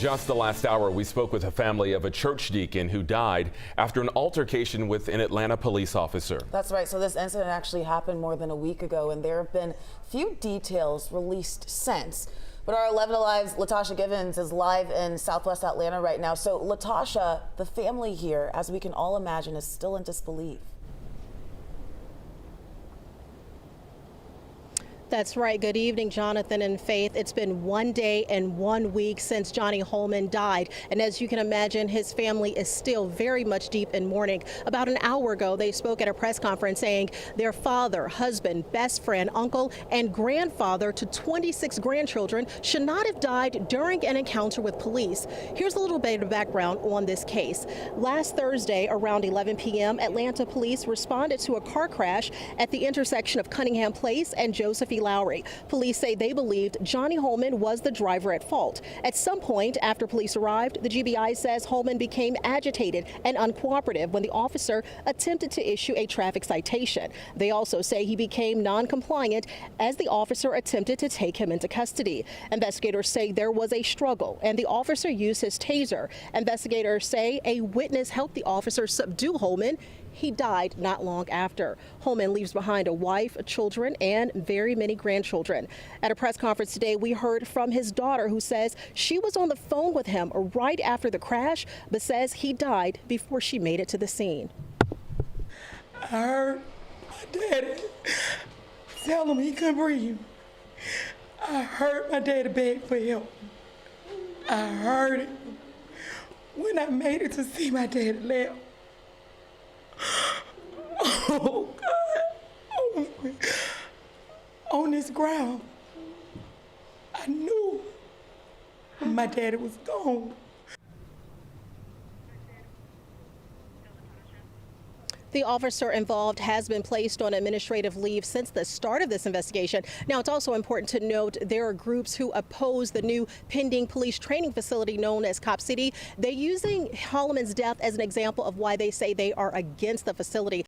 Just the last hour, we spoke with a family of a church deacon who died after an altercation with an Atlanta police officer. That's right. So this incident actually happened more than a week ago, and there have been few details released since. But our 11 Alive's Latasha Givens is live in Southwest Atlanta right now. So Latasha, the family here, as we can all imagine, is still in disbelief. That's right. Good evening, Jonathan and Faith. It's been 1 day and 1 week since Johnny Hollman died. And as you can imagine, his family is still very much deep in mourning. About an hour ago, they spoke at a press conference saying their father, husband, best friend, uncle, and grandfather to 26 grandchildren should not have died during an encounter with police. Here's a little bit of background on this case. Last Thursday, around 11 p.m., Atlanta police responded to a car crash at the intersection of Cunningham Place and Joseph Lowery. Police say they believed Johnny Hollman was the driver at fault. At some point after police arrived, the GBI says Hollman became agitated and uncooperative when the officer attempted to issue a traffic citation. They also say he became non-compliant as the officer attempted to take him into custody. Investigators say there was a struggle and the officer used his taser. Investigators say a witness helped the officer subdue Hollman. He died not long after. Hollman leaves behind a wife, children, and very many grandchildren. At a press conference today, we heard from his daughter, who says she was on the phone with him right after the crash, but says he died before she made it to the scene. I heard my daddy tell him he couldn't breathe. I heard my daddy beg for help. I heard it when I made it to see my daddy left. Oh, God. On this ground, I knew my daddy was gone. The officer involved has been placed on administrative leave since the start of this investigation. Now, it's also important to note there are groups who oppose the new pending police training facility known as Cop City. They're using Hollman's death as an example of why they say they are against the facility.